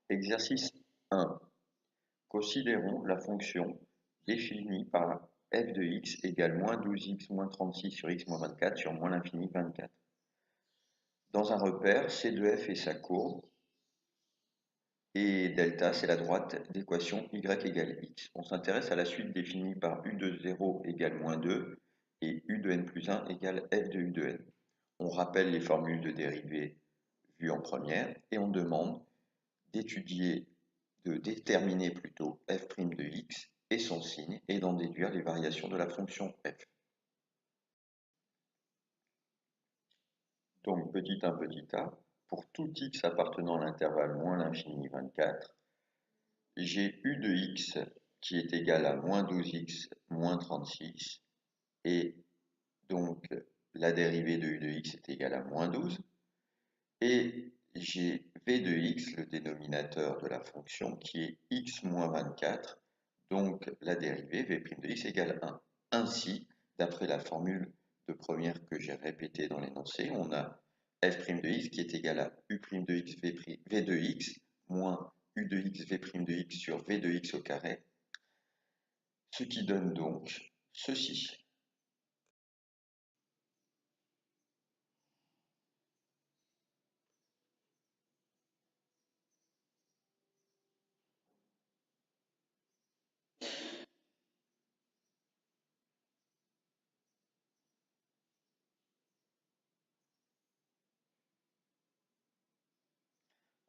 Exercice 1. Considérons la fonction définie par f de x égale moins 12x moins 36 sur x moins 24 sur moins l'infini 24. Dans un repère, C de f est sa courbe et delta c'est la droite d'équation y égale x. On s'intéresse à la suite définie par u de 0 égale moins 2 et u de n plus 1 égale f de u de n. On rappelle les formules de dérivée vues en première et on demande de déterminer plutôt f' de x et son signe et d'en déduire les variations de la fonction f. Donc petit 1 petit a, pour tout x appartenant à l'intervalle moins l'infini 24, j'ai u de x qui est égal à moins 12x moins 36 et donc la dérivée de u de x est égale à moins 12 et j'ai v de x, le dénominateur de la fonction, qui est x moins 24, donc la dérivée v' de x égale 1. Ainsi, d'après la formule de première que j'ai répétée dans l'énoncé, on a f' de x qui est égal à u' de x v de x moins u de x v' de x sur v de x au carré, ce qui donne donc ceci.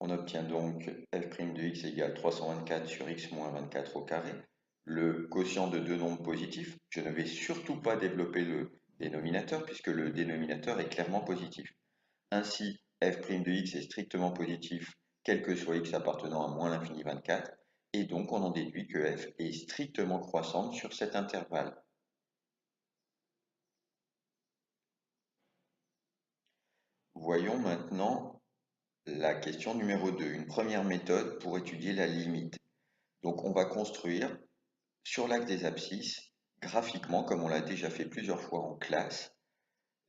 On obtient donc f' de x égale 324 sur x moins 24 au carré, le quotient de deux nombres positifs. Je ne vais surtout pas développer le dénominateur puisque le dénominateur est clairement positif. Ainsi, f' de x est strictement positif quel que soit x appartenant à moins l'infini 24 et donc on en déduit que f est strictement croissante sur cet intervalle. Voyons maintenant la question numéro 2, une première méthode pour étudier la limite. Donc on va construire sur l'axe des abscisses, graphiquement, comme on l'a déjà fait plusieurs fois en classe,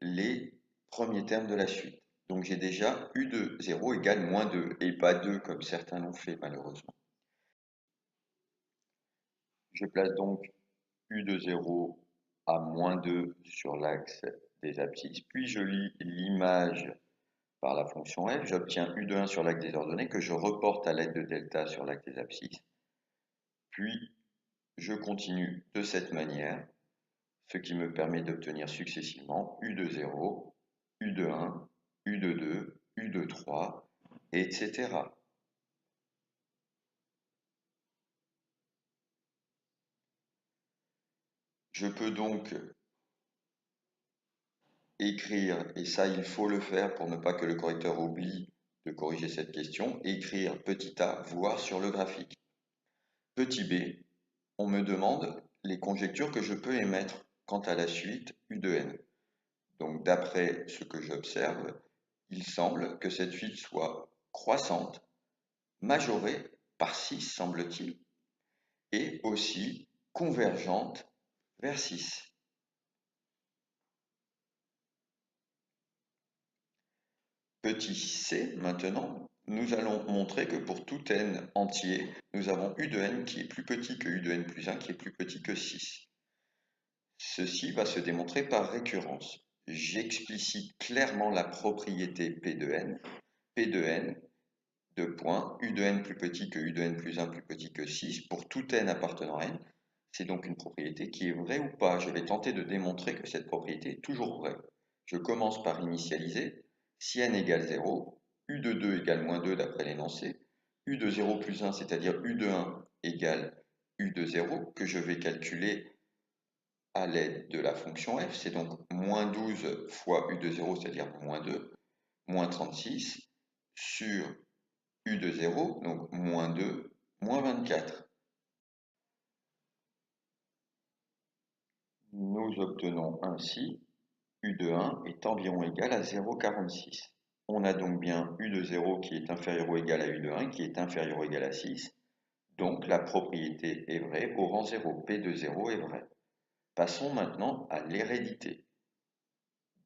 les premiers termes de la suite. Donc j'ai déjà u de 0 égale moins 2, et pas 2 comme certains l'ont fait malheureusement. Je place donc u de 0 à moins 2 sur l'axe des abscisses, puis je lis l'image par la fonction f, j'obtiens u de 1 sur l'axe des ordonnées que je reporte à l'aide de delta sur l'axe des abscisses, puis je continue de cette manière, ce qui me permet d'obtenir successivement u de 0, u de 1, u de 2, u de 3, etc. Je peux donc écrire, et ça il faut le faire pour ne pas que le correcteur oublie de corriger cette question, écrire petit a, voir sur le graphique. Petit b, on me demande les conjectures que je peux émettre quant à la suite u de n. Donc d'après ce que j'observe, il semble que cette suite soit croissante, majorée par 6 semble-t-il, et aussi convergente vers 6. Petit c, maintenant, nous allons montrer que pour tout n entier, nous avons u de n qui est plus petit que u de n plus 1 qui est plus petit que 6. Ceci va se démontrer par récurrence. J'explicite clairement la propriété P de n. P de n, deux points, u de n plus petit que u de n plus 1 plus petit que 6 pour tout n appartenant à n. C'est donc une propriété qui est vraie ou pas. Je vais tenter de démontrer que cette propriété est toujours vraie. Je commence par initialiser. Si n égale 0, u de 2 égale moins 2 d'après l'énoncé, u de 0 plus 1, c'est-à-dire u de 1 égale u de 0, que je vais calculer à l'aide de la fonction f, c'est donc moins 12 fois u de 0, c'est-à-dire moins 2, moins 36, sur u de 0, donc moins 2, moins 24. Nous obtenons ainsi u de 1 est environ égal à 0,46. On a donc bien u de 0 qui est inférieur ou égal à u de 1 qui est inférieur ou égal à 6. Donc la propriété est vraie au rang 0. P de 0 est vrai. Passons maintenant à l'hérédité.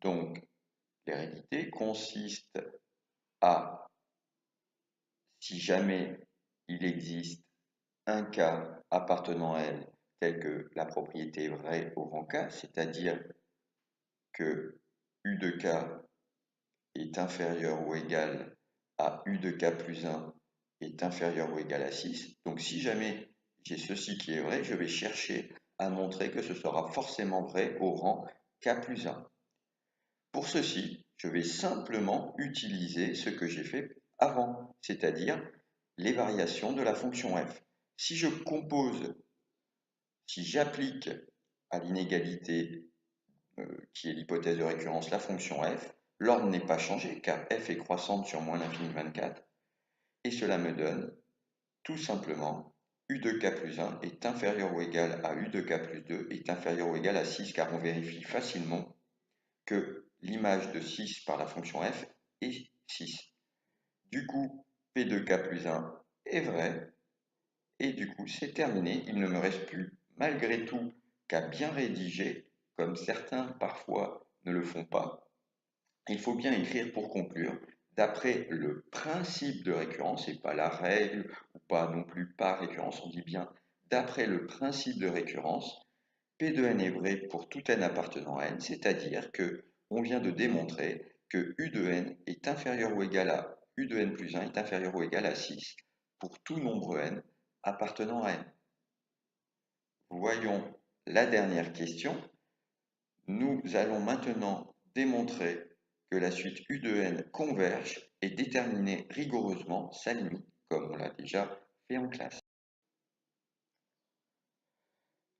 Donc l'hérédité consiste à, si jamais il existe un cas appartenant à L tel que la propriété vraie au rang K, c'est-à-dire que U de K est inférieur ou égal à U de K plus 1 est inférieur ou égal à 6. Donc si jamais j'ai ceci qui est vrai, je vais chercher à montrer que ce sera forcément vrai au rang K plus 1. Pour ceci, je vais simplement utiliser ce que j'ai fait avant, c'est-à-dire les variations de la fonction f. Si je compose, si j'applique à l'inégalité qui est l'hypothèse de récurrence, la fonction f, l'ordre n'est pas changé car f est croissante sur moins l'infini 24 et cela me donne tout simplement u de k plus 1 est inférieur ou égal à u de k plus 2 est inférieur ou égal à 6 car on vérifie facilement que l'image de 6 par la fonction f est 6. Du coup, p de k plus 1 est vrai et du coup c'est terminé. Il ne me reste plus malgré tout qu'à bien rédiger comme certains parfois ne le font pas. Il faut bien écrire pour conclure, d'après le principe de récurrence, et pas la règle, ou pas non plus par récurrence, on dit bien d'après le principe de récurrence, P de n est vrai pour tout n appartenant à n, c'est-à-dire que on vient de démontrer que U de n est inférieur ou égal à U de n plus 1 est inférieur ou égal à 6 pour tout nombre n appartenant à n. Voyons la dernière question. Nous allons maintenant démontrer que la suite U de n converge et déterminer rigoureusement sa limite, comme on l'a déjà fait en classe.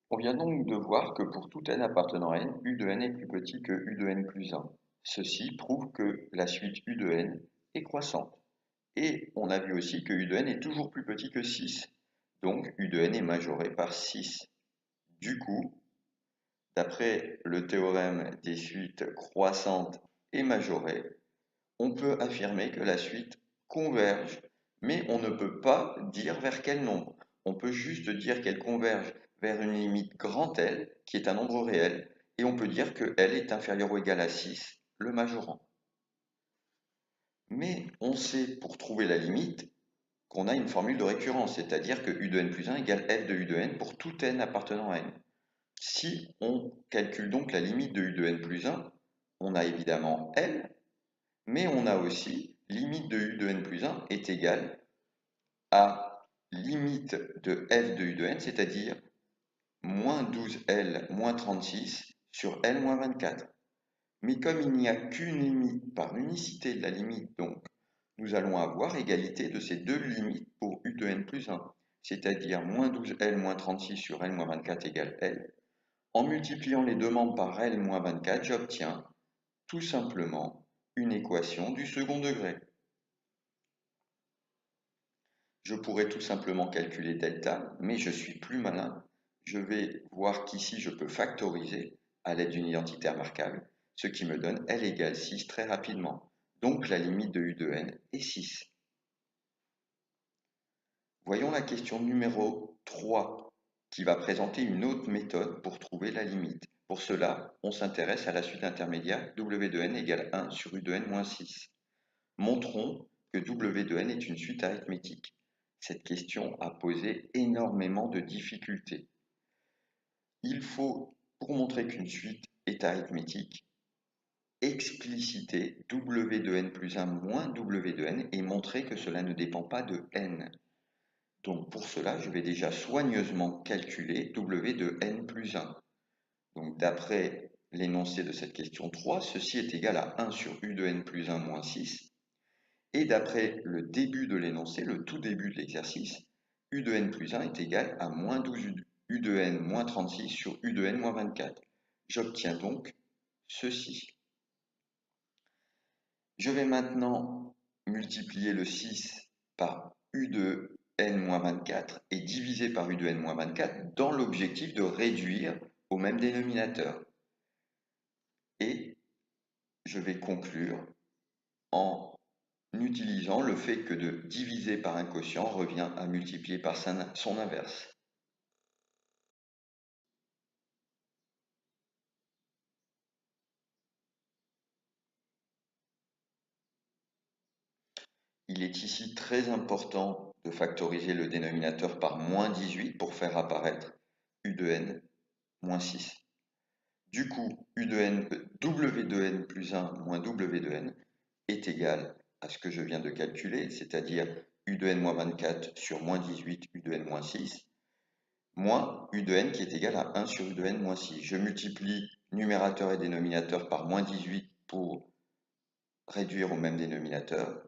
On vient donc de voir que pour tout n appartenant à n, U de n est plus petit que U de n plus 1. Ceci prouve que la suite U de n est croissante. Et on a vu aussi que U de n est toujours plus petit que 6. Donc U de n est majoré par 6. Du coup, d'après le théorème des suites croissantes et majorées, on peut affirmer que la suite converge, mais on ne peut pas dire vers quel nombre. On peut juste dire qu'elle converge vers une limite grand L, qui est un nombre réel, et on peut dire que L est inférieur ou égal à 6, le majorant. Mais on sait, pour trouver la limite, qu'on a une formule de récurrence, c'est-à-dire que U de n plus 1 égale f de U de n pour tout n appartenant à n. Si on calcule donc la limite de U de n plus 1, on a évidemment L, mais on a aussi limite de U de n plus 1 est égale à limite de f de U de n, c'est-à-dire moins 12L moins 36 sur L moins 24. Mais comme il n'y a qu'une limite par unicité de la limite, donc nous allons avoir égalité de ces deux limites pour U de n plus 1, c'est-à-dire moins 12L moins 36 sur L moins 24 égale L. En multipliant les deux membres par L moins 24, j'obtiens tout simplement une équation du second degré. Je pourrais tout simplement calculer delta, mais je suis plus malin. Je vais voir qu'ici je peux factoriser à l'aide d'une identité remarquable, ce qui me donne L égale 6 très rapidement. Donc la limite de U de n est 6. Voyons la question numéro 3, qui va présenter une autre méthode pour trouver la limite. Pour cela, on s'intéresse à la suite intermédiaire W de n égale 1 sur U de n moins 6. Montrons que W de n est une suite arithmétique. Cette question a posé énormément de difficultés. Il faut, pour montrer qu'une suite est arithmétique, expliciter W de n plus 1 moins W de n et montrer que cela ne dépend pas de n. Donc pour cela, je vais déjà soigneusement calculer W de n plus 1. Donc d'après l'énoncé de cette question 3, ceci est égal à 1 sur U de n plus 1 moins 6. Et d'après le début de l'énoncé, le tout début de l'exercice, U de n plus 1 est égal à moins 12 U de n moins 36 sur U de n moins 24. J'obtiens donc ceci. Je vais maintenant multiplier le 6 par U de n moins 24 et diviser par U de n moins 24 dans l'objectif de réduire au même dénominateur. Et je vais conclure en utilisant le fait que de diviser par un quotient revient à multiplier par son inverse. Il est ici très important de factoriser le dénominateur par moins 18 pour faire apparaître U de n moins 6. Du coup, U de n, W de n plus 1 moins W de n est égal à ce que je viens de calculer, c'est-à-dire U de n moins 24 sur moins 18 U de n moins 6, moins U de n qui est égal à 1 sur U de n moins 6. Je multiplie numérateur et dénominateur par moins 18 pour réduire au même dénominateur.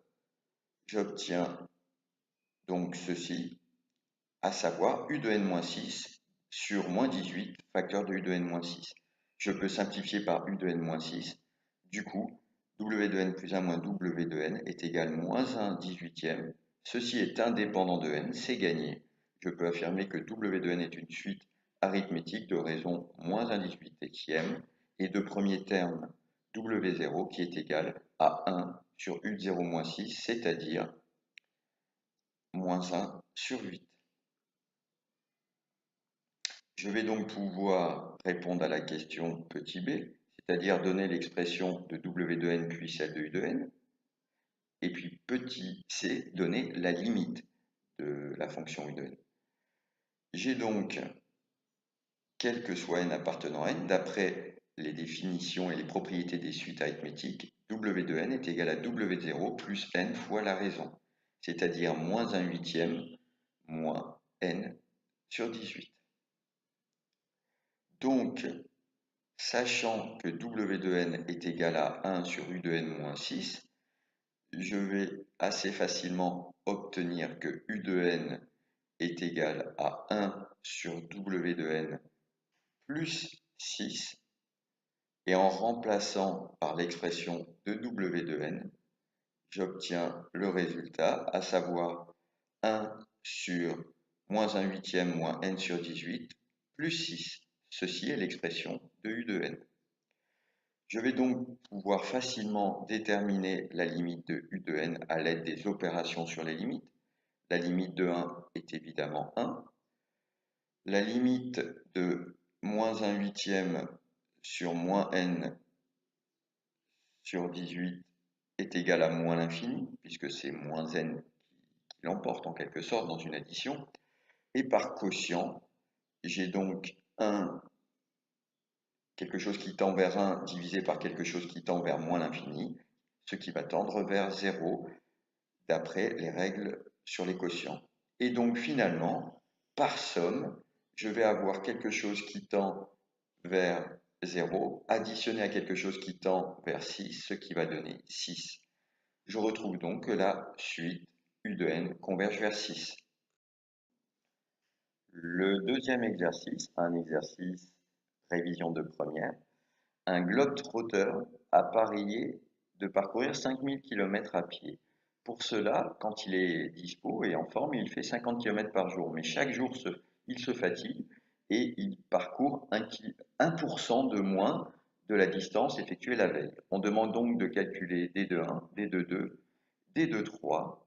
J'obtiens donc ceci, à savoir U de n moins 6 sur moins 18, facteur de U de n moins 6. Je peux simplifier par U de n moins 6. Du coup, W de n plus 1 moins W de n est égal à moins 1 18e. Ceci est indépendant de n, c'est gagné. Je peux affirmer que W de n est une suite arithmétique de raison moins 1 18e et de premier terme W0 qui est égal à 1 sur U de 0 moins 6, c'est-à-dire moins 1 sur 8. Je vais donc pouvoir répondre à la question petit b, c'est-à-dire donner l'expression de W de n puis celle de U de n, et puis petit c, donner la limite de la fonction U de n. J'ai donc, quel que soit n appartenant à n, d'après les définitions et les propriétés des suites arithmétiques, W de n est égal à W de 0 plus n fois la raison, c'est-à-dire moins 1 huitième moins n sur 18. Donc, sachant que W de n est égal à 1 sur U de n moins 6, je vais assez facilement obtenir que U de n est égal à 1 sur W de n plus 6, et en remplaçant par l'expression de W de n, j'obtiens le résultat, à savoir 1 sur moins 1 huitième moins n sur 18 plus 6. Ceci est l'expression de U de n. Je vais donc pouvoir facilement déterminer la limite de U de n à l'aide des opérations sur les limites. La limite de 1 est évidemment 1. La limite de moins 1 huitième sur moins n sur 18 est égale à moins l'infini, puisque c'est moins n qui l'emporte en quelque sorte dans une addition. Et par quotient, j'ai donc quelque chose qui tend vers 1 divisé par quelque chose qui tend vers moins l'infini, ce qui va tendre vers 0 d'après les règles sur les quotients. Et donc finalement, par somme, je vais avoir quelque chose qui tend vers 0 additionné à quelque chose qui tend vers 6, ce qui va donner 6. Je retrouve donc que la suite U de n converge vers 6. Le deuxième exercice, un exercice révision de première, un globe-trotteur a parié de parcourir 5000 km à pied. Pour cela, quand il est dispo et en forme, il fait 50 km par jour. Mais chaque jour, il se fatigue et il parcourt 1% de moins de la distance effectuée la veille. On demande donc de calculer D de 1, D de 2, D de 3,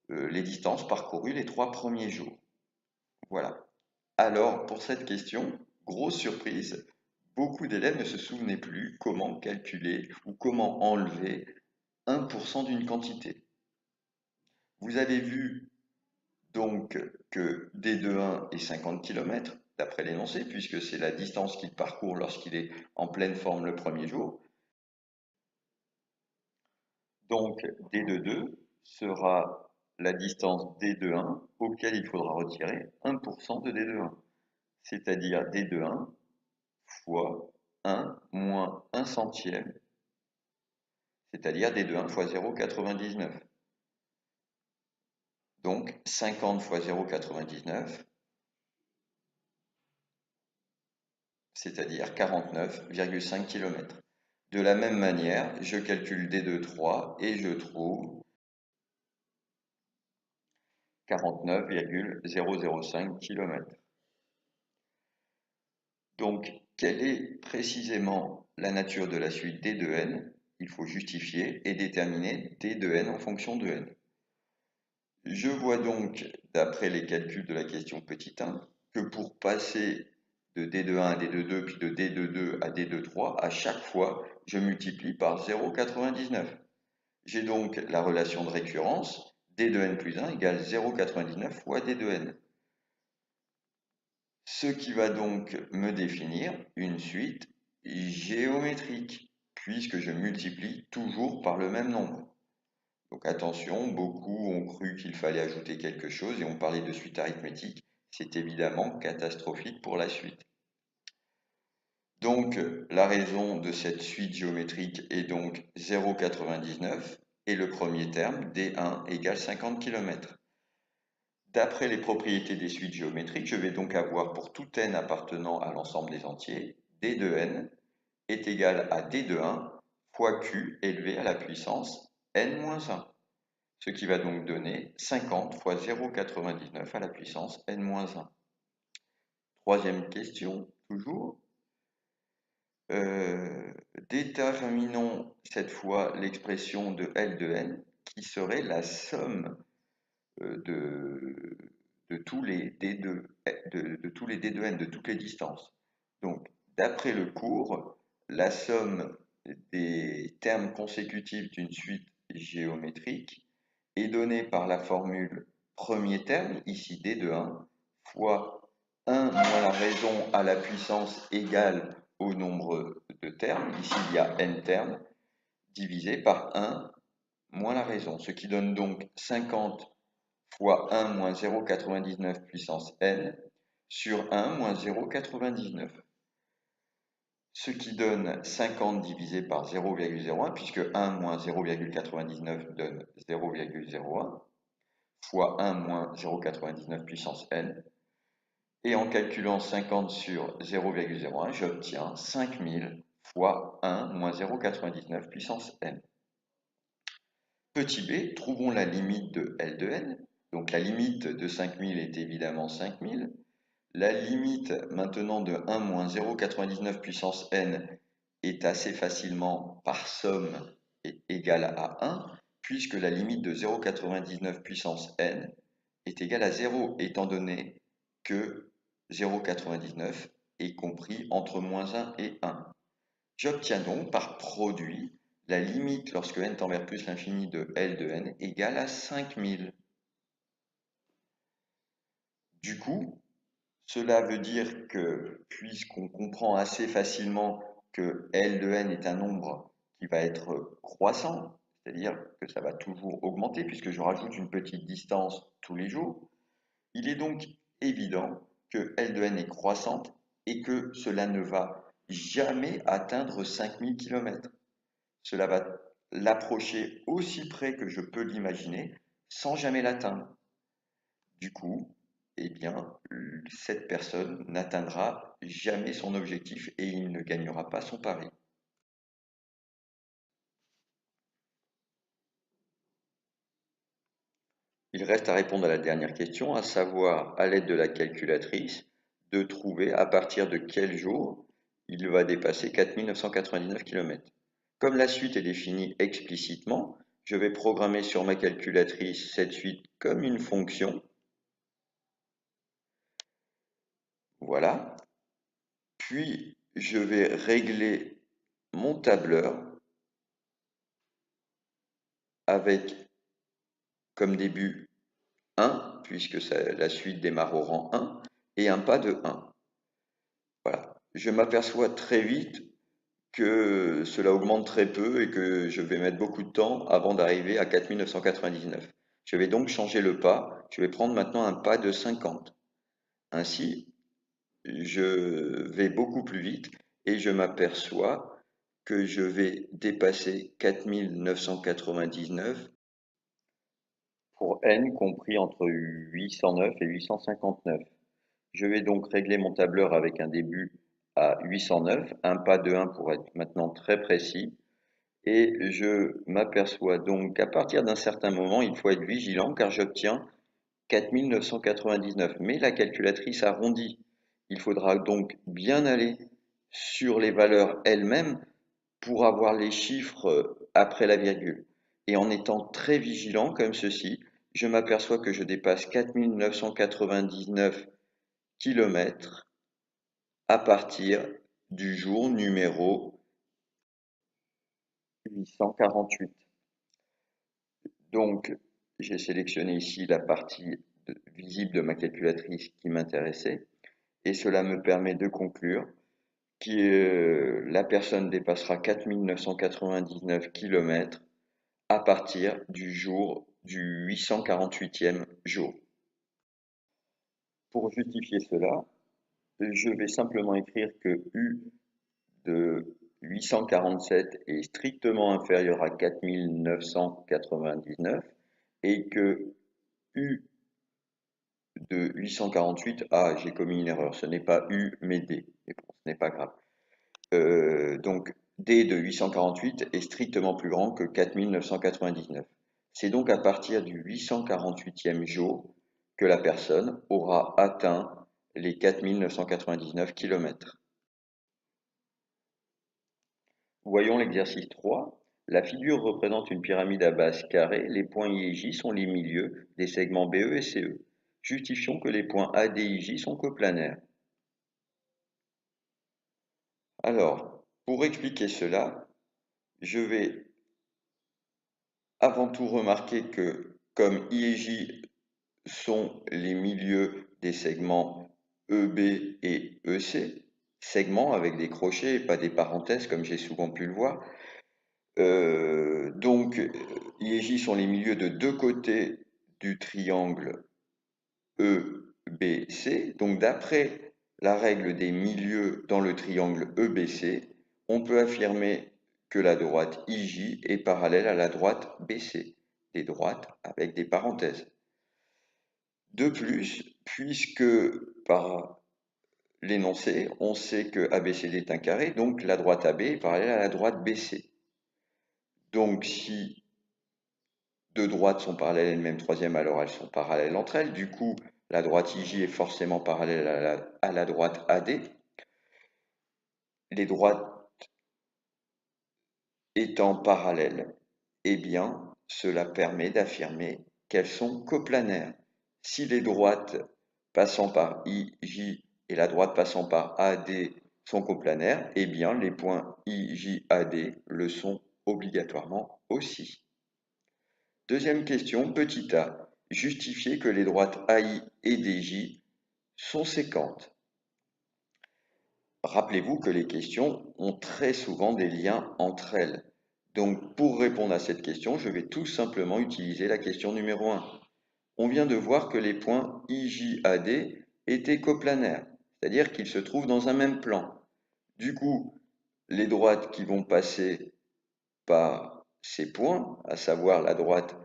les distances parcourues les 3 premiers jours. Voilà. Alors, pour cette question, grosse surprise, beaucoup d'élèves ne se souvenaient plus comment calculer ou comment enlever 1% d'une quantité. Vous avez vu donc que D de 1 est 50 km, d'après l'énoncé, puisque c'est la distance qu'il parcourt lorsqu'il est en pleine forme le premier jour. Donc D de 2 sera la distance D de 1 auquel il faudra retirer 1% de D de 1, c'est-à-dire D de 1 fois 1 moins 1 centième, c'est-à-dire D de 1 fois 0,99. Donc 50 fois 0,99, c'est-à-dire 49,5 km. De la même manière, je calcule D de 3 et je trouve 49,005 km. Donc, quelle est précisément la nature de la suite D de n? Il faut justifier et déterminer D de n en fonction de n. Je vois donc, d'après les calculs de la question petit 1, que pour passer de D de 1 à D de 2, puis de D de 2 à D de 3, à chaque fois, je multiplie par 0,99. J'ai donc la relation de récurrence d de n plus 1 égale 0,99 fois d de n. Ce qui va donc me définir une suite géométrique, puisque je multiplie toujours par le même nombre. Donc attention, beaucoup ont cru qu'il fallait ajouter quelque chose et ont parlé de suite arithmétique. C'est évidemment catastrophique pour la suite. Donc la raison de cette suite géométrique est donc 0,99 et le premier terme, d1 égale 50 km. D'après les propriétés des suites géométriques, je vais donc avoir pour tout n appartenant à l'ensemble des entiers, d de n est égal à d de 1 fois q élevé à la puissance n-1. Ce qui va donc donner 50 fois 0,99 à la puissance n-1. Troisième question, toujours. Déterminons cette fois l'expression de L de n qui serait la somme de tous les D2, de tous les D de n, de toutes les distances. Donc, d'après le cours, la somme des termes consécutifs d'une suite géométrique est donnée par la formule premier terme, ici D de 1, fois 1 moins la raison à la puissance égale au nombre de termes, ici il y a n termes, divisé par 1 moins la raison, ce qui donne donc 50 fois 1 moins 0,99 puissance n sur 1 moins 0,99. Ce qui donne 50 divisé par 0,01, puisque 1 moins 0,99 donne 0,01, fois 1 moins 0,99 puissance n. Et en calculant 50 sur 0,01, j'obtiens 5000 fois 1 moins 0,99 puissance n. Petit b, trouvons la limite de L de n. Donc la limite de 5000 est évidemment 5000. La limite maintenant de 1 moins 0,99 puissance n est assez facilement par somme égale à 1, puisque la limite de 0,99 puissance n est égale à 0, étant donné que 0,99 est compris entre moins 1 et 1. J'obtiens donc par produit la limite lorsque n tend vers plus l'infini de L de n égale à 5000. Du coup, cela veut dire que, puisqu'on comprend assez facilement que L de n est un nombre qui va être croissant, c'est-à-dire que ça va toujours augmenter puisque je rajoute une petite distance tous les jours, il est donc évident que L de n est croissante et que cela ne va jamais atteindre 5000 km. Cela va l'approcher aussi près que je peux l'imaginer sans jamais l'atteindre. Du coup, eh bien, cette personne n'atteindra jamais son objectif et il ne gagnera pas son pari. Il reste à répondre à la dernière question, à savoir, à l'aide de la calculatrice, de trouver à partir de quel jour il va dépasser 4999 km. Comme la suite est définie explicitement, je vais programmer sur ma calculatrice cette suite comme une fonction. Voilà. Puis, je vais régler mon tableur avec comme début 1, puisque la suite démarre au rang 1, et un pas de 1. Voilà. Je m'aperçois très vite que cela augmente très peu et que je vais mettre beaucoup de temps avant d'arriver à 4999. Je vais donc changer le pas. Je vais prendre maintenant un pas de 50. Ainsi, je vais beaucoup plus vite et je m'aperçois que je vais dépasser 4999 pour n compris entre 809 et 859. Je vais donc régler mon tableur avec un début à 809, un pas de 1 pour être maintenant très précis. Et je m'aperçois donc qu'à partir d'un certain moment, il faut être vigilant car j'obtiens 4999. Mais la calculatrice arrondit. Il faudra donc bien aller sur les valeurs elles-mêmes pour avoir les chiffres après la virgule. Et en étant très vigilant comme ceci, je m'aperçois que je dépasse 4999 km à partir du jour numéro 848. Donc, j'ai sélectionné ici la partie visible de ma calculatrice qui m'intéressait et cela me permet de conclure que la personne dépassera 4999 km à partir du 848e jour. Pour justifier cela, je vais simplement écrire que U de 847 est strictement inférieur à 4999 et que U de 848, j'ai commis une erreur, ce n'est pas U mais D, mais bon, ce n'est pas grave. Donc D de 848 est strictement plus grand que 4999. C'est donc à partir du 848e jour que la personne aura atteint les 4999 km. Voyons l'exercice 3. La figure représente une pyramide à base carrée. Les points I et J sont les milieux des segments BE et CE. Justifions que les points AD et IJ sont coplanaires. Alors, pour expliquer cela, je vais avant tout remarquer que comme I et J sont les milieux des segments EB et EC, segments avec des crochets et pas des parenthèses comme j'ai souvent pu le voir, donc I et J sont les milieux de deux côtés du triangle EBC. Donc d'après la règle des milieux dans le triangle EBC, on peut affirmer que la droite IJ est parallèle à la droite BC, des droites avec des parenthèses. De plus, puisque par l'énoncé, on sait que ABCD est un carré, donc la droite AB est parallèle à la droite BC. Donc si deux droites sont parallèles à une même troisième, alors elles sont parallèles entre elles. Du coup, la droite IJ est forcément parallèle à la droite AD. Les droites étant parallèles, eh bien, cela permet d'affirmer qu'elles sont coplanaires. Si les droites passant par IJ et la droite passant par AD sont coplanaires, eh bien, les points IJAD le sont obligatoirement aussi. Deuxième question, petit a. Justifier que les droites AI et DJ sont séquentes. Rappelez-vous que les questions ont très souvent des liens entre elles. Donc, pour répondre à cette question, je vais tout simplement utiliser la question numéro 1. On vient de voir que les points IJAD étaient coplanaires, c'est-à-dire qu'ils se trouvent dans un même plan. Du coup, les droites qui vont passer par ces points, à savoir la droite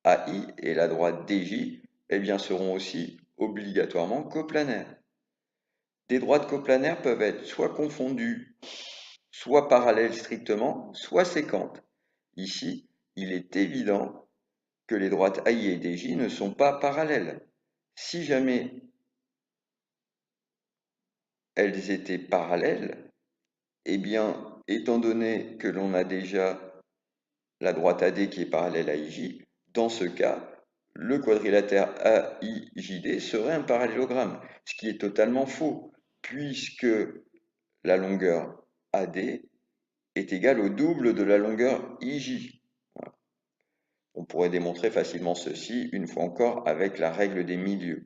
AI et la droite DJ, eh bien, seront aussi obligatoirement coplanaires. Des droites coplanaires peuvent être soit confondues, soit parallèles strictement, soit séquentes. Ici, il est évident que les droites AI et DJ ne sont pas parallèles. Si jamais elles étaient parallèles, eh bien, étant donné que l'on a déjà la droite AD qui est parallèle à IJ, dans ce cas, le quadrilatère AIJD serait un parallélogramme, ce qui est totalement faux, puisque la longueur AD est égale au double de la longueur IJ. Voilà. On pourrait démontrer facilement ceci, une fois encore, avec la règle des milieux.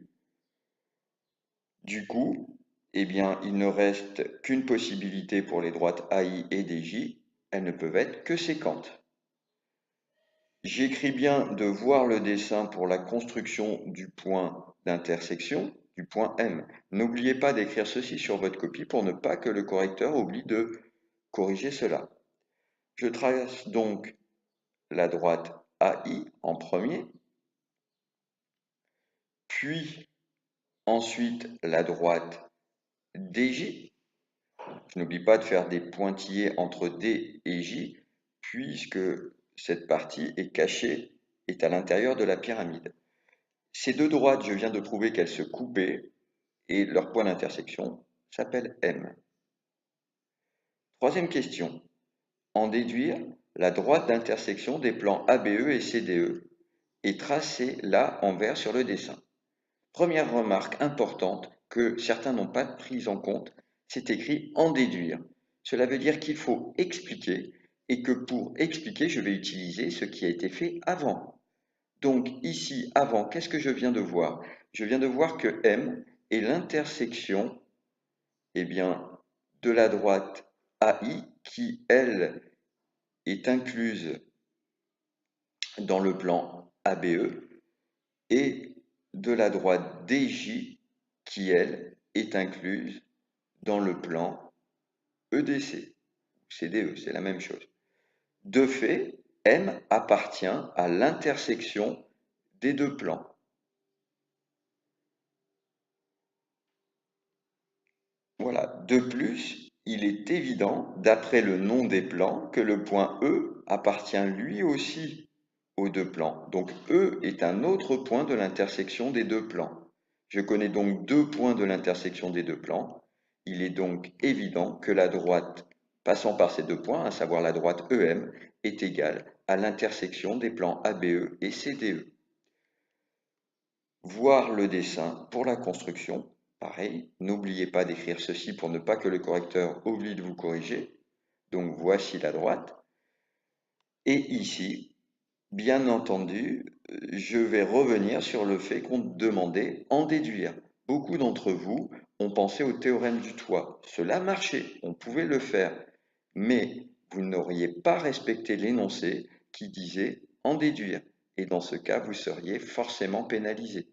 Du coup, eh bien, il ne reste qu'une possibilité pour les droites AI et DJ, elles ne peuvent être que séquentes. J'écris bien de voir le dessin pour la construction du point d'intersection, du point M. N'oubliez pas d'écrire ceci sur votre copie pour ne pas que le correcteur oublie de corriger cela. Je trace donc la droite AI en premier, puis ensuite la droite DJ. Je n'oublie pas de faire des pointillés entre D et J, puisque cette partie est cachée, est à l'intérieur de la pyramide. Ces deux droites, je viens de prouver qu'elles se coupaient, et leur point d'intersection s'appelle M. Troisième question. En déduire la droite d'intersection des plans ABE et CDE est tracée là en vert sur le dessin. Première remarque importante que certains n'ont pas prise en compte, c'est écrit en déduire. Cela veut dire qu'il faut expliquer et que pour expliquer, je vais utiliser ce qui a été fait avant. Donc ici, avant, qu'est-ce que je viens de voir? Je viens de voir que M est l'intersection, eh bien, de la droite AI qui, elle, est incluse dans le plan ABE et de la droite DJ qui, elle, est incluse dans le plan EDC. CDE, c'est la même chose. De fait, M appartient à l'intersection des deux plans. Voilà. De plus, il est évident, d'après le nom des plans, que le point E appartient lui aussi aux deux plans. Donc E est un autre point de l'intersection des deux plans. Je connais donc deux points de l'intersection des deux plans. Il est donc évident que la droite passant par ces deux points, à savoir la droite EM, est égale à l'intersection des plans ABE et CDE. Voir le dessin pour la construction. Pareil, n'oubliez pas d'écrire ceci pour ne pas que le correcteur oublie de vous corriger. Donc voici la droite. Et ici, bien entendu, je vais revenir sur le fait qu'on demandait en déduire. Beaucoup d'entre vous ont pensé au théorème du toit. Cela marchait, on pouvait le faire. Mais vous n'auriez pas respecté l'énoncé qui disait en déduire. Et dans ce cas, vous seriez forcément pénalisé.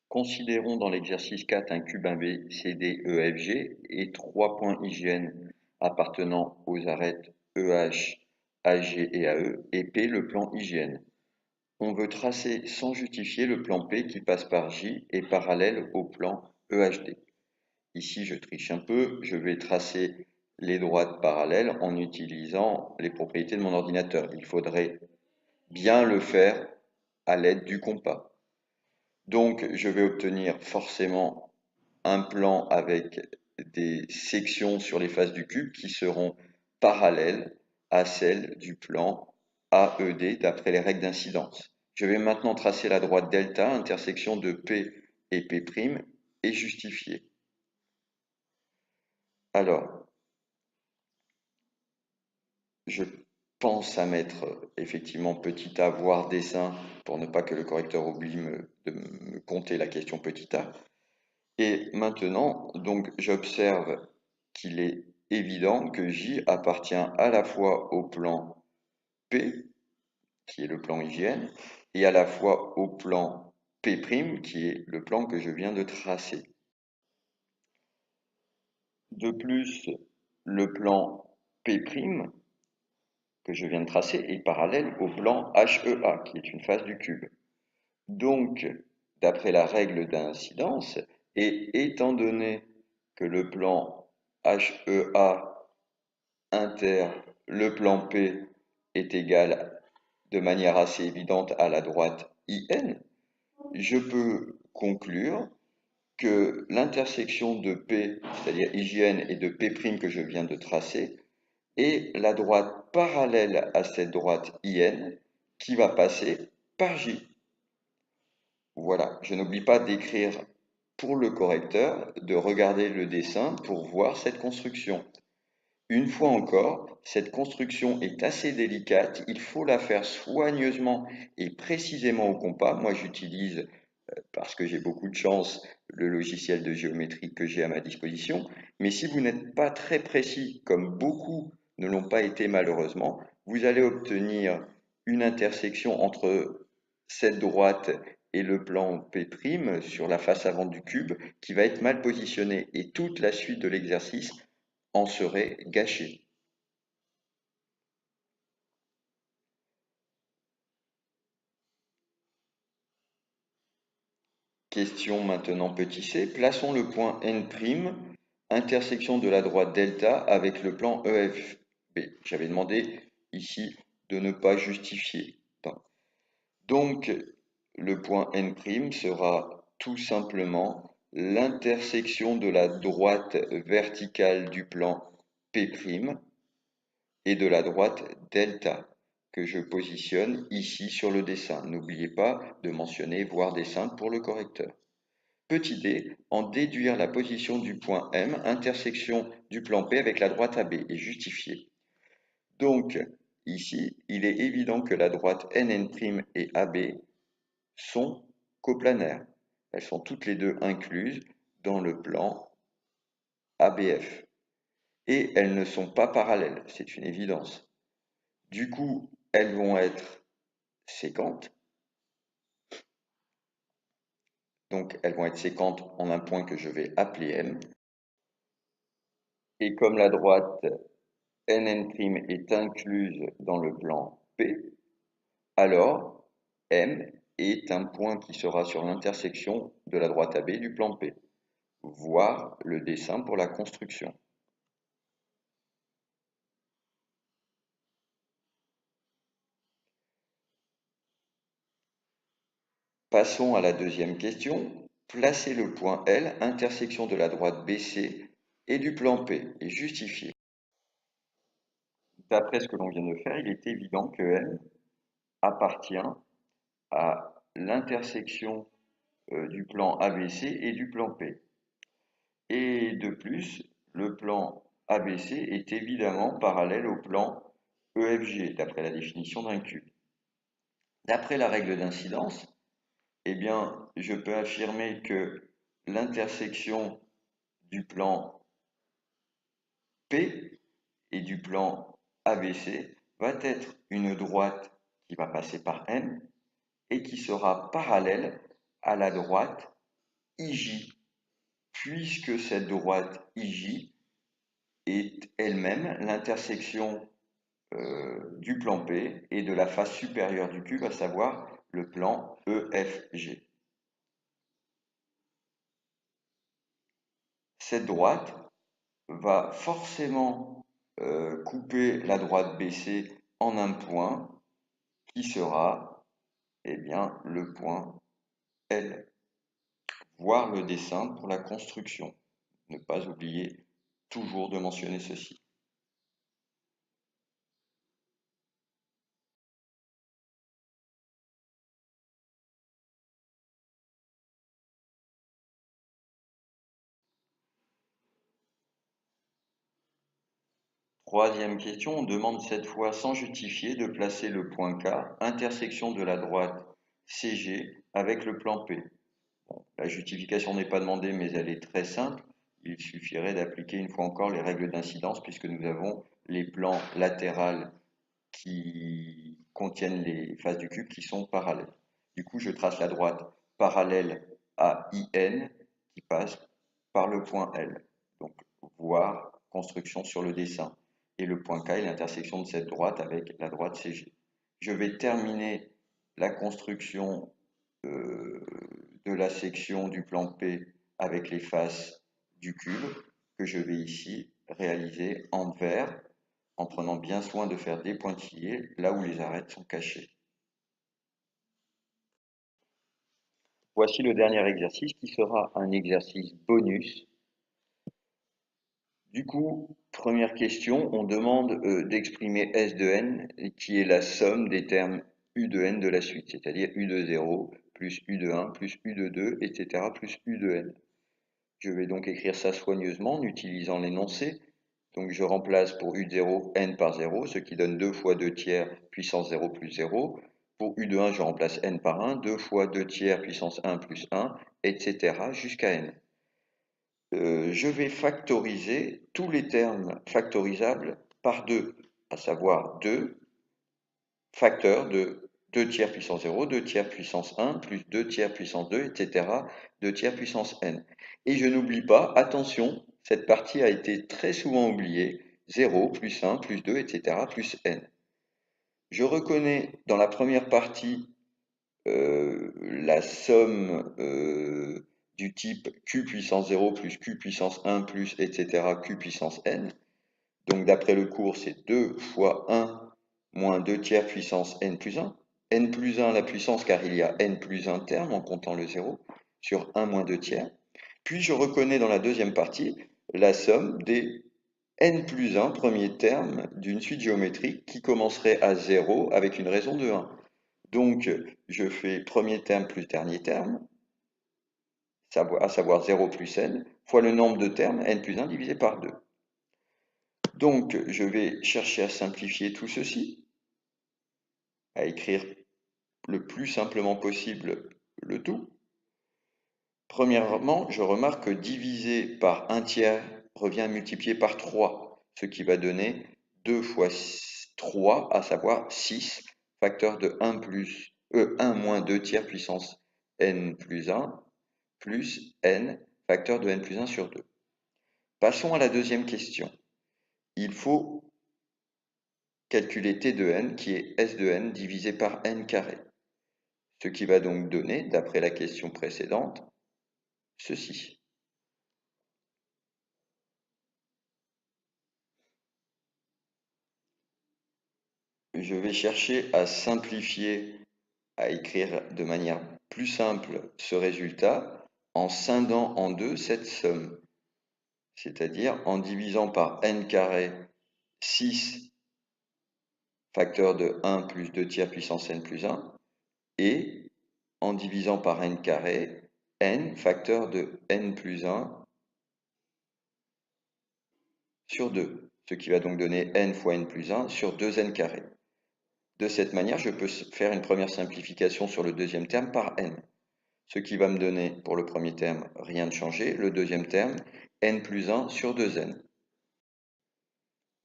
Considérons dans l'exercice 4 un cube ABCDEFG et trois points hygiène appartenant aux arêtes EH, AG et AE et P le plan hygiène. On veut tracer sans justifier le plan P qui passe par J et parallèle au plan EHD. Ici, je triche un peu, je vais tracer les droites parallèles en utilisant les propriétés de mon ordinateur. Il faudrait bien le faire à l'aide du compas. Donc, je vais obtenir forcément un plan avec des sections sur les faces du cube qui seront parallèles à celles du plan AED d'après les règles d'incidence. Je vais maintenant tracer la droite delta, intersection de P et P' et justifier. Alors, je pense à mettre effectivement petit a, voire dessin, pour ne pas que le correcteur oublie de me compter la question petit a. Et maintenant, donc, j'observe qu'il est évident que J appartient à la fois au plan P, qui est le plan hygiène, et à la fois au plan P', qui est le plan que je viens de tracer. De plus, le plan P', que je viens de tracer, est parallèle au plan HEA, qui est une face du cube. Donc, d'après la règle d'incidence, et étant donné que le plan HEA inter le plan P est égal de manière assez évidente à la droite IN, je peux conclure que l'intersection de P, c'est-à-dire IJN, et de P' que je viens de tracer, est la droite parallèle à cette droite IN qui va passer par J. Voilà, je n'oublie pas d'écrire pour le correcteur, de regarder le dessin pour voir cette construction. Une fois encore, cette construction est assez délicate, il faut la faire soigneusement et précisément au compas. Moi, j'utilise, parce que j'ai beaucoup de chance, le logiciel de géométrie que j'ai à ma disposition. Mais si vous n'êtes pas très précis, comme beaucoup ne l'ont pas été malheureusement, vous allez obtenir une intersection entre cette droite et le plan P' sur la face avant du cube qui va être mal positionné et toute la suite de l'exercice en serait gâchée. Question maintenant petit c. Plaçons le point N', intersection de la droite delta avec le plan EFB. J'avais demandé ici de ne pas justifier. Donc, le point N' sera tout simplement l'intersection de la droite verticale du plan P' et de la droite delta que je positionne ici sur le dessin. N'oubliez pas de mentionner voir dessin pour le correcteur. petit d, en déduire la position du point M, intersection du plan P avec la droite AB, et justifier. Donc, ici, il est évident que la droite NN' et AB sont coplanaires. Elles sont toutes les deux incluses dans le plan ABF. Et elles ne sont pas parallèles, c'est une évidence. Du coup, elles vont être séquentes. Donc, elles vont être séquentes en un point que je vais appeler M. Et comme la droite NN' est incluse dans le plan P, alors M est un point qui sera sur l'intersection de la droite AB du plan P. Voir le dessin pour la construction. Passons à la deuxième question. Placez le point L, intersection de la droite BC et du plan P, et justifiez. D'après ce que l'on vient de faire, il est évident que M appartient à l'intersection du plan ABC et du plan P. Et de plus, le plan ABC est évidemment parallèle au plan EFG, d'après la définition d'un cube. D'après la règle d'incidence, eh bien, je peux affirmer que l'intersection du plan P et du plan ABC va être une droite qui va passer par M et qui sera parallèle à la droite IJ, puisque cette droite IJ est elle-même l'intersection du plan P et de la face supérieure du cube, à savoir le plan EFG. Cette droite va forcément couper la droite BC en un point qui sera bien, le point L. Voir le dessin pour la construction. Ne pas oublier toujours de mentionner ceci. Troisième question, on demande cette fois sans justifier de placer le point K, intersection de la droite CG avec le plan P. Bon, la justification n'est pas demandée, mais elle est très simple. Il suffirait d'appliquer une fois encore les règles d'incidence puisque nous avons les plans latérales qui contiennent les faces du cube qui sont parallèles. Du coup, je trace la droite parallèle à IN qui passe par le point L. Donc, voir construction sur le dessin. Et le point K est l'intersection de cette droite avec la droite CG. Je vais terminer la construction de la section du plan P avec les faces du cube que je vais ici réaliser en vert en prenant bien soin de faire des pointillés là où les arêtes sont cachées. Voici le dernier exercice qui sera un exercice bonus. Du coup, première question, on demande d'exprimer S de n qui est la somme des termes U de n de la suite, c'est-à-dire U de 0 plus U de 1 plus U de 2, etc. plus U de n. Je vais donc écrire ça soigneusement en utilisant l'énoncé. Donc je remplace pour U de 0 n par 0, ce qui donne 2 fois 2 tiers puissance 0 plus 0. Pour U de 1, je remplace n par 1, 2 fois 2 tiers puissance 1 plus 1, etc. jusqu'à n. Je vais factoriser tous les termes factorisables par 2, à savoir 2 facteurs de 2 tiers puissance 0, 2 tiers puissance 1, plus 2 tiers puissance 2, etc., 2 tiers puissance n. Et je n'oublie pas, attention, cette partie a été très souvent oubliée, 0, plus 1, plus 2, etc., plus n. Je reconnais dans la première partie la somme du type q puissance 0 plus q puissance 1 plus, etc., q puissance n. Donc d'après le cours, c'est 2 fois 1 moins 2 tiers puissance n plus 1. N plus 1 la puissance car il y a n plus 1 terme en comptant le 0 sur 1 moins 2 tiers. Puis je reconnais dans la deuxième partie la somme des n plus 1 premiers termes d'une suite géométrique qui commencerait à 0 avec une raison de 1. Donc je fais premier terme plus dernier terme, à savoir 0 plus n, fois le nombre de termes, n plus 1 divisé par 2. Donc, je vais chercher à simplifier tout ceci, à écrire le plus simplement possible le tout. Premièrement, je remarque que diviser par 1 tiers revient à multiplier par 3, ce qui va donner 2 fois 3, à savoir 6, facteur de 1 moins 2 tiers puissance n plus 1, plus n, facteur de n plus 1 sur 2. Passons à la deuxième question. Il faut calculer t de n, qui est s de n divisé par n carré. Ce qui va donc donner, d'après la question précédente, ceci. Je vais chercher à simplifier, à écrire de manière plus simple ce résultat en scindant en deux cette somme, c'est-à-dire en divisant par n carré 6 facteur de 1 plus 2 tiers puissance n plus 1 et en divisant par n carré n facteur de n plus 1 sur 2, ce qui va donc donner n fois n plus 1 sur 2n carré. De cette manière, je peux faire une première simplification sur le deuxième terme par n, ce qui va me donner, pour le premier terme, rien de changé, le deuxième terme, n plus 1 sur 2n.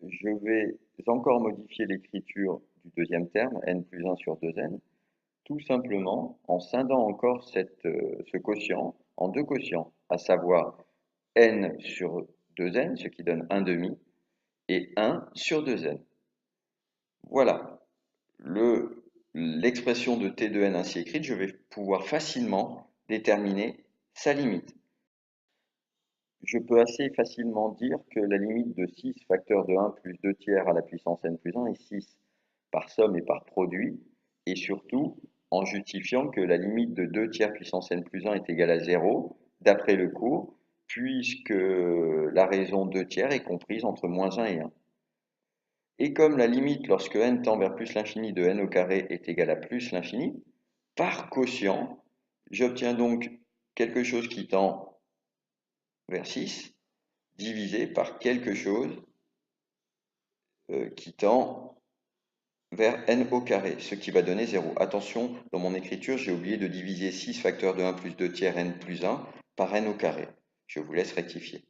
Je vais encore modifier l'écriture du deuxième terme, n plus 1 sur 2n, tout simplement en scindant encore ce quotient en deux quotients, à savoir n sur 2n, ce qui donne 1 demi, et 1 sur 2n. Voilà, l'expression de t de n ainsi écrite, je vais pouvoir facilement déterminer sa limite. Je peux assez facilement dire que la limite de 6 facteur de 1 plus 2 tiers à la puissance n plus 1 est 6 par somme et par produit, et surtout en justifiant que la limite de 2 tiers puissance n plus 1 est égale à 0, d'après le cours, puisque la raison 2 tiers est comprise entre moins 1 et 1. Et comme la limite lorsque n tend vers plus l'infini de n au carré est égale à plus l'infini, par quotient, j'obtiens donc quelque chose qui tend vers 6, divisé par quelque chose qui tend vers n au carré, ce qui va donner 0. Attention, dans mon écriture, j'ai oublié de diviser 6 facteur de 1 plus 2 tiers n plus 1 par n au carré. Je vous laisse rectifier.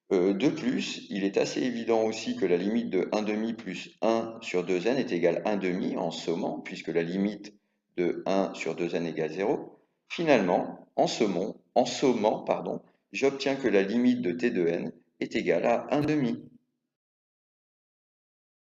De plus, il est assez évident aussi que la limite de 1 demi plus 1 sur 2n est égale à 1 demi en sommant, puisque la limite de 1 sur 2n égale 0. Finalement, en sommant, j'obtiens que la limite de t de n est égale à 1 demi.